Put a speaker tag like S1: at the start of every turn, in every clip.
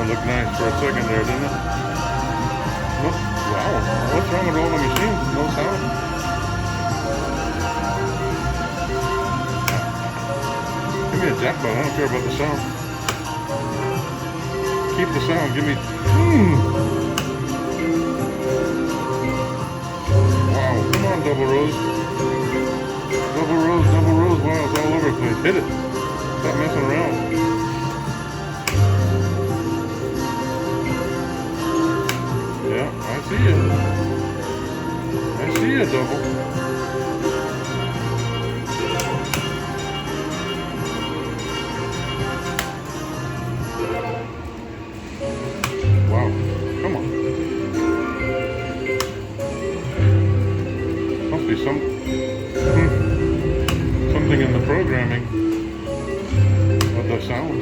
S1: That looked nice for a second there, didn't it? Nope. Wow. What's wrong with all the machines? No sound. Give me a jackpot. I don't care about the sound. Keep the sound. Give me... Wow. Come on, double rose. Double rose, double rose. Wow, it's all over the place. Hit it. Stop messing around. Yeah, I see you. I see you, double. Wow, come on. Must be something in the programming of the sound.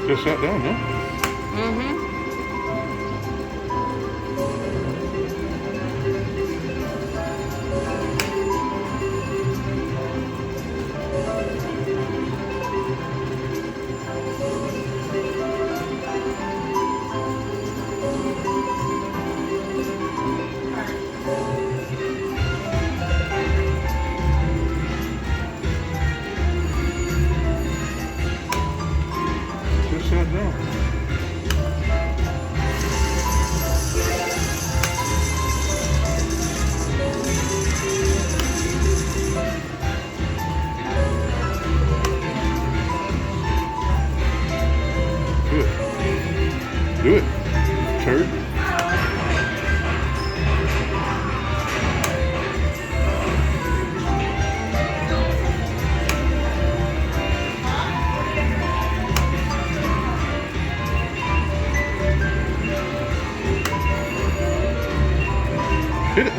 S1: Just sat down, no?
S2: Mm-hmm.
S1: Just sat down. Do it. Do it, turd. Hit it.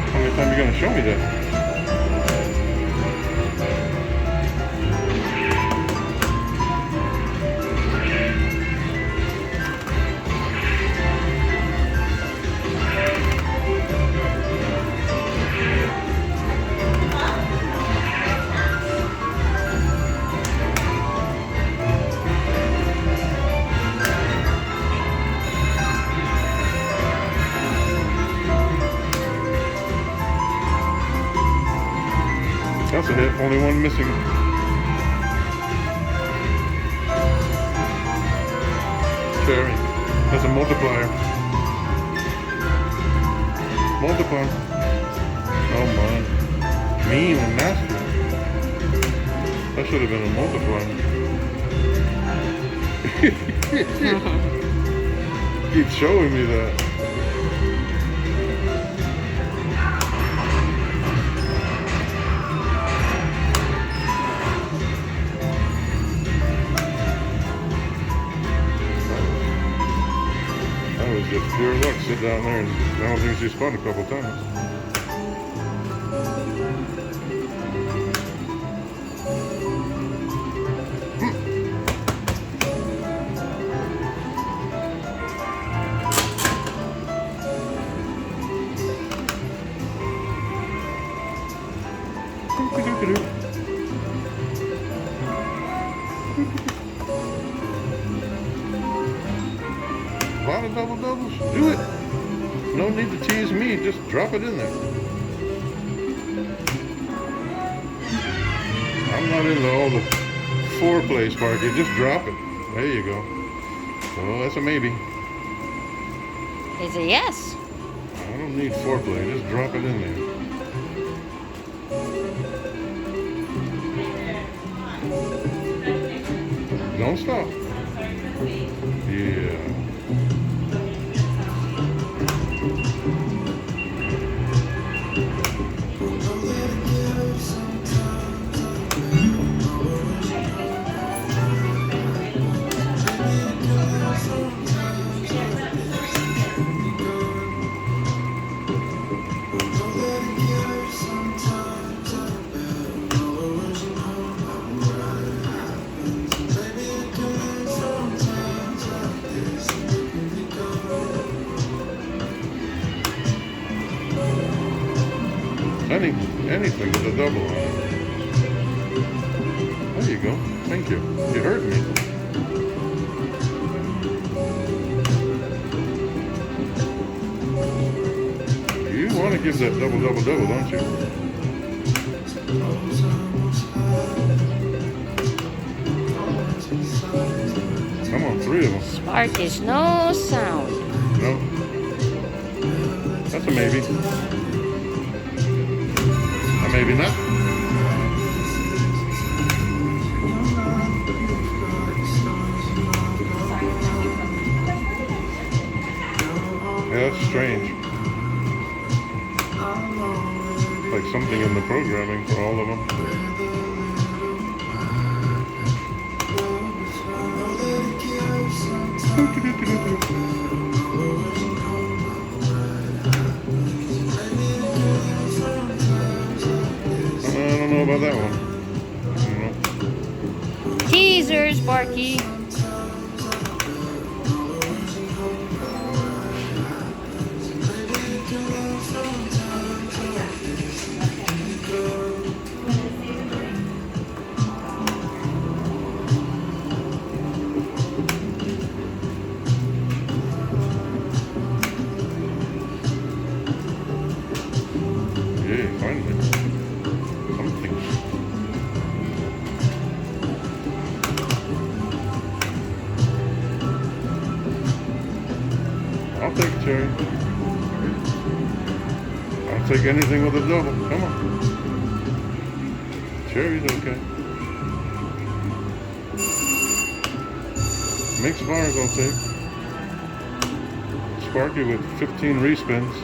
S1: How many times are you going to show me that? That's a hit. Only one missing. Cherry. That's a multiplier. Multiply. Oh my. Mean and nasty. That should have been a multiplier. Keep showing me that. That was just pure luck. Sit down there and I don't think she spun a couple times. A lot of double doubles. Do it. No need to tease me. Just drop it in there. I'm not into all the foreplay, Sparky. Just drop it. There you go. Oh, that's a maybe.
S2: It's a yes.
S1: I don't need foreplay. Just drop it in there. Don't stop. Yeah. Anything with a double on it. There you go. Thank you. You heard me. You want to give that double, don't you? Come on, 3 of them.
S2: Spark is no sound.
S1: No. That's a maybe. A maybe not. Yeah, that's strange. Like something in the programming for all of them. I don't know about that one. I don't know.
S2: Teaser, Sparky.
S1: Yay, finally. Something. I'll take it, Cherry. I'll take anything with a double. Come on. Cherry's okay. Mixed bars I'll take. Sparky with 15 respins.